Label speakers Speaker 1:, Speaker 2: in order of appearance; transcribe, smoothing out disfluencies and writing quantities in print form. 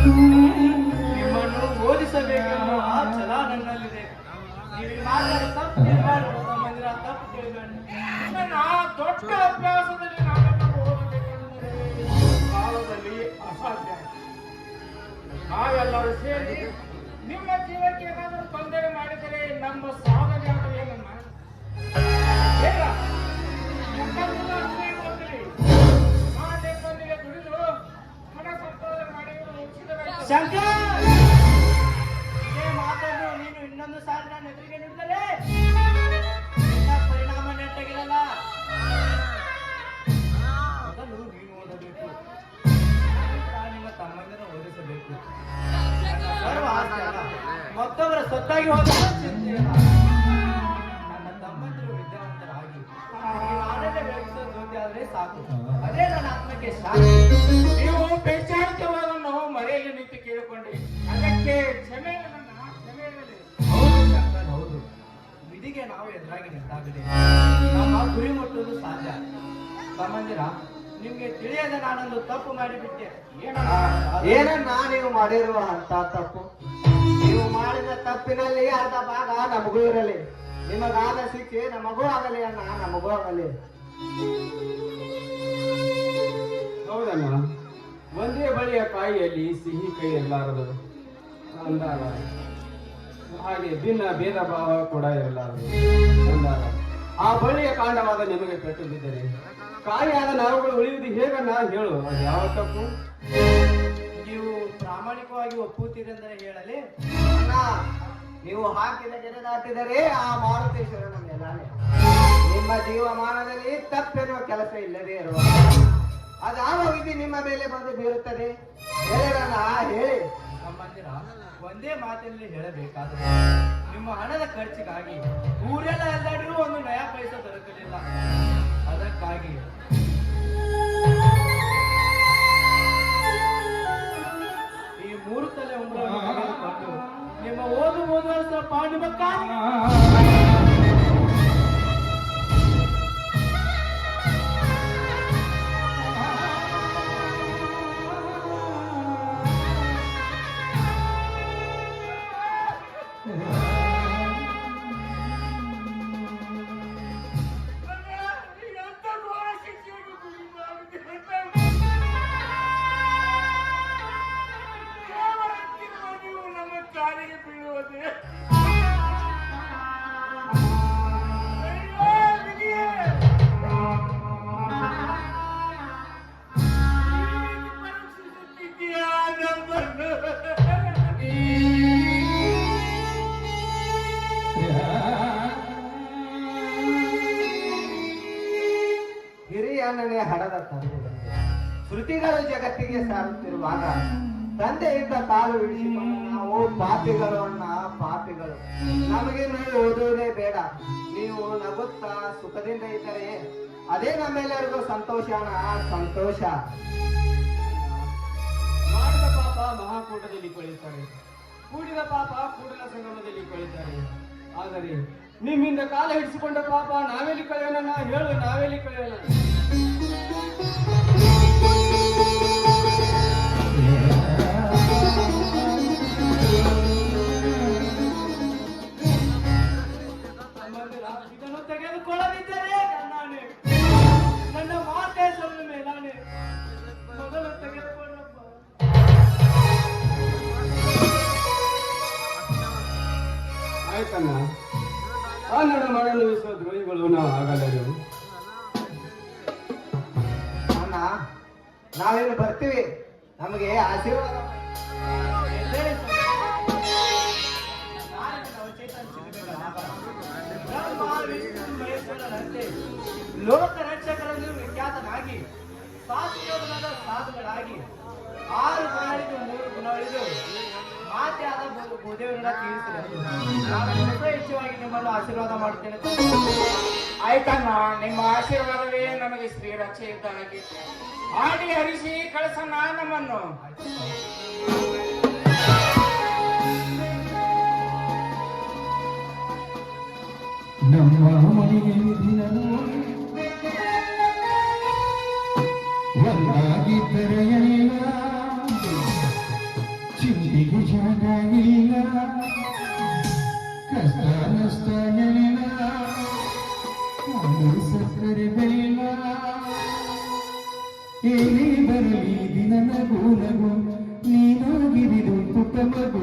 Speaker 1: ನಿಮ್ಮನ್ನು ಓದಿಸಬೇಕೆಂಬ ಆ ಛಲ ನನ್ನಲ್ಲಿದೆ. ನೀವು ಮಾತಾಡೋ ತಪ್ಪು ತಿಳ್ಬಾರ್ದು ಸಂಬಂಧಿರ, ತಪ್ಪು ತಿಳ್ಬೇಡಿ.
Speaker 2: ದೊಡ್ಡ ಅಭ್ಯಾಸದಲ್ಲಿ ನಾವೆಲ್ಲ ಓದಬೇಕೆಂದರೆ ಕಾಲದಲ್ಲಿ ಅಸಾಧ್ಯ. ನಾವೆಲ್ಲರೂ ಸೇರಿ ನಿಮ್ಮ ಜೀವಕ್ಕೆ ಏನಾದರೂ ತೊಂದರೆ ಮಾಡಿದರೆ ನಮ್ಮ ಸಾಧನೆ ಅಂತ ಏನನ್ನ ದುಡಿದು ಹಣ ಸಂಪಾದನೆ ಮಾಡಿ
Speaker 1: ಶಂಕರ್, ಇದೇ ಮಾತನ್ನು ನೀನು ಇನ್ನೊಂದು ಸಾರಿ ನನ್ನ ಎದುರಿಗೆ ನಿಂತರೆ ನಿನ್ನ ಪರಿಣಾಮ ನೆಟ್ಟಗಿರಲ್ಲ. ಮೊದಲು ನೀನು ಓದಬೇಕು, ನಿಮ್ಮ ತಮ್ಮಂದಿರ ಓದಿಸಬೇಕು. ಸರ್ವ ಆಸ್ತಿ ಅಲ್ಲ, ಮತ್ತೊಬ್ಬರ ಸೊತ್ತಾಗಿ ಹೋದ ಚಿಂತೆ ಇಲ್ಲ. ನನ್ನ ತಮ್ಮಂದಿರು ವಿದ್ಯಾವಂತರಾಗಿ ನೀವು ಆನಂದ ಬೆಳೆಸೋ ಜೊತೆ ಆದ್ರೆ ಸಾಕು, ಅದೇ ನನ್ನ ಆತ್ಮಕ್ಕೆ ಶಾಂತಿ.
Speaker 2: ನೀವು ಪೇಚಾಡಿತವಾದನ್ನು ಮರೆಯಲ್ಲಿ ನಿಂತು ಕೇಳಿಕೊಂಡೆ, ಅದಕ್ಕೆ ಕ್ಷಮೆ
Speaker 1: ಹೌದು ಶಂಕರ್, ಹೌದು. ವಿಧಿಗೆ ನಾವು ಎದುರಾಗಿ ನಿಂತಾಗಲೇ ನಮ್ಮ ಗುರಿ ಮುಟ್ಟುವುದು ಸಾಧ್ಯ. ತಮ್ಮಂದಿರ, ನಿಮ್ಗೆ ತಿಳಿಯದ ನಾನೊಂದು ತಪ್ಪು ಮಾಡಿಬಿಟ್ಟೆ.
Speaker 3: ಏನನ್ನ ನೀವು ಮಾಡಿರುವ ಅಂತ ತಪ್ಪು? ನೀವು ಮಾಡಿದ ತಪ್ಪಿನಲ್ಲಿ ಅರ್ಧ ಭಾಗ ನಮಗೂ ಇರಲಿ, ನಿಮಗಾದ ಶಿಕ್ಷೆ ನಮಗೂ ಆಗಲಿ ಅಣ್ಣ, ನಮಗೂ ಆಗಲಿ.
Speaker 4: ಹೌದಣ್ಣ, ಒಂದೇ ಬಳಿಯ ಕಾಯಿಯಲ್ಲಿ ಸಿಹಿ ಕೈ ಇರಲಾರದು ಅಂದಾಗ ಹಾಗೆ ಭಿನ್ನ ಭೇದ ಭಾವ ಕೂಡ ಇರಲಾರದು ಅಂದಾಗ ಆ ಬಳ್ಳಿಯ ಕಾಂಡವಾದ ನಿಮಗೆ ಪೆಟ್ಟು ಬಿದ್ದರೆ ಕಾಯಿಯಾದ ನಾವುಗಳು ಉಳಿಯುವುದು ಹೇಗನ್ನ ಹೇಳು, ಅದು ಯಾವ ತಪ್ಪು?
Speaker 1: ನೀವು ಪ್ರಾಮಾಣಿಕವಾಗಿ ಒಪ್ಪುತ್ತೀರೆಂದರೆ ಹೇಳಲಿ.
Speaker 3: ಅಣ್ಣ, ನೀವು ಹಾಕಿದ ಗೆರೆ ದಾಟಿದರೆ ಆ ಮಾರುತೇಶ್ವರ ನಮ್ಮೆಲ್ಲಾನೆ. ನಿಮ್ಮ ಜೀವಮಾನದಲ್ಲಿ ತಪ್ಪೆನ್ನುವ ಕೆಲಸ ಇಲ್ಲದೆ ಇರುವ ಅದಾವ ವಿಧಿ ನಿಮ್ಮ ಮೇಲೆ ಬಂದು ಬೀರುತ್ತದೆ. ಹೇಳಣ್ಣ, ಹೇಳಿ.
Speaker 1: ತಮ್ಮಂದಿರ, ಒಂದೇ ಮಾತಿನಲ್ಲಿ ಹೇಳಬೇಕಾದರೆ ನಿಮ್ಮ ಹಣದ ಖರ್ಚಿಗಾಗಿ ಊರೆಲ್ಲ ಎಲ್ಲರಿಗೂ ಒಂದು ನಯ ಪೈಸೆ ದೊರಕಲಿಲ್ಲ. ಅದಕ್ಕಾಗಿ ಈ 3 ತಲೆ ಉಂಗುರವನ್ನು ತೆಗೆದುಕೊಂಡು ನಿಮ್ಮ ಓದು ವರ್ಷ ಪಾಂಡುಬಕ್ಕಾಗಿ
Speaker 3: ಹಿರಿಯಣ್ಣನೇ ಹಡದ ತಂದೆ ಶ್ರುತಿಗಳು ಜಗತ್ತಿಗೆ ಸಾರುತ್ತಿರುವಾಗ ತಂದೆಯಿಂದ ಕಾಲು ಇಳಿಸಿಕೊಂಡು ನಾವು ಪಾಪಿಗಳು ಅಣ್ಣ, ಪಾಪಿಗಳು. ನಮಗೆ ನೀವು ಓದುವುದೇ ಬೇಡ, ನೀವು ನಗುತ್ತಾ ಸುಖದಿಂದ ಇದ್ದರೆ ಅದೇ ನಮ್ಮೆಲ್ಲರಿಗೂ ಸಂತೋಷ ಅಣ್ಣ, ಸಂತೋಷ.
Speaker 4: ಮಾಡಿದ ಪಾಪ ಮಹಾಕೂಟದಲ್ಲಿ ಕೊಳೆಯುತ್ತಾರೆ, ಕೂಡಿದ ಪಾಪ ಕೂಡಲ ಸಂಗಮದಲ್ಲಿ ಕೊಳೆಯುತ್ತಾರೆ. ಆದರೆ ನಿಮ್ಮಿಂದ ಕಾಲ ಹಿಡಿಸಿಕೊಂಡ ಪಾಪ ನಾವೆಲ್ಲಿ ಕಳೆಯೋಣ ಹೇಳು, ನಾವೆಲ್ಲಿ ಕಳೆಯೋಣ?
Speaker 1: ಇದನ್ನು ತೆಗೆದುಕೊಳ್ಳದಿದ್ದರೆ ನನ್ನ ಮಾತೇ ಸೊಲ್ಲು ಮೇಲಾನೆ. ಮೊದಲು ತೆಗೆದುಕೊಳ್ಳಪ್ಪ.
Speaker 4: ಆಯ್ತಣ್ಣ, ಆ ನಡ ಮಾಡಲು ದ್ರೋಹಿಗಳು ನಾವು ಆಗಲ್ಲರು.
Speaker 3: ಅಣ್ಣ, ನಾವೇನು ಬರ್ತೀವಿ, ನಮಗೆ ಆಶೀರ್ವಾದ
Speaker 1: ಲೋಕ ರಕ್ಷಕರನ್ನು ವಿಖ್ಯಾತನಾಗಿ ಸಾತ್ವಿಕವಾದ ಸಾಧುಗಳಾಗಿ 6 ಗುಣಗಳಿದ್ದು 3 ಗುಣಗಳಿದ್ದು ಮಾತೆಯಾದ ಭೂದೇವರನ್ನ ತೀರಿಸಿದರು. ನಾನು ಹೆಚ್ಚುವಾಗಿ ನಿಮ್ಮನ್ನು ಆಶೀರ್ವಾದ ಮಾಡುತ್ತೇನೆ.
Speaker 2: ಆಯ್ತಣ್ಣ, ನಿಮ್ಮ ಆಶೀರ್ವಾದವೇ ನಮಗೆ ಶ್ರೀ ರಕ್ಷೆ ಇದ್ದಾಗಿ. ಆಡಿ ಹರಿಸಿ ಕಳಿಸಣ್ಣ ನಮ್ಮನ್ನು.
Speaker 5: ನಮ್ಮ ಮನೆಯ ದಿನವೂ ಒಂದಾಗಿದ್ದರೆ ಎಲ್ಲ ಚಿಂತೆಗೆ ಜಾಗ ಇಲ್ಲ, ಕಷ್ಟ ನಷ್ಟ ಎಲ್ಲ, ಕಾಲು ಸಕ್ಕರೆ ಬೆಲ್ಲ. ಏನೇ ಬರಲಿ ದಿನ ನಗು ನಗು, ನೀನಾಗಿರಿದು ಪುಟ್ಟ ಮಗು.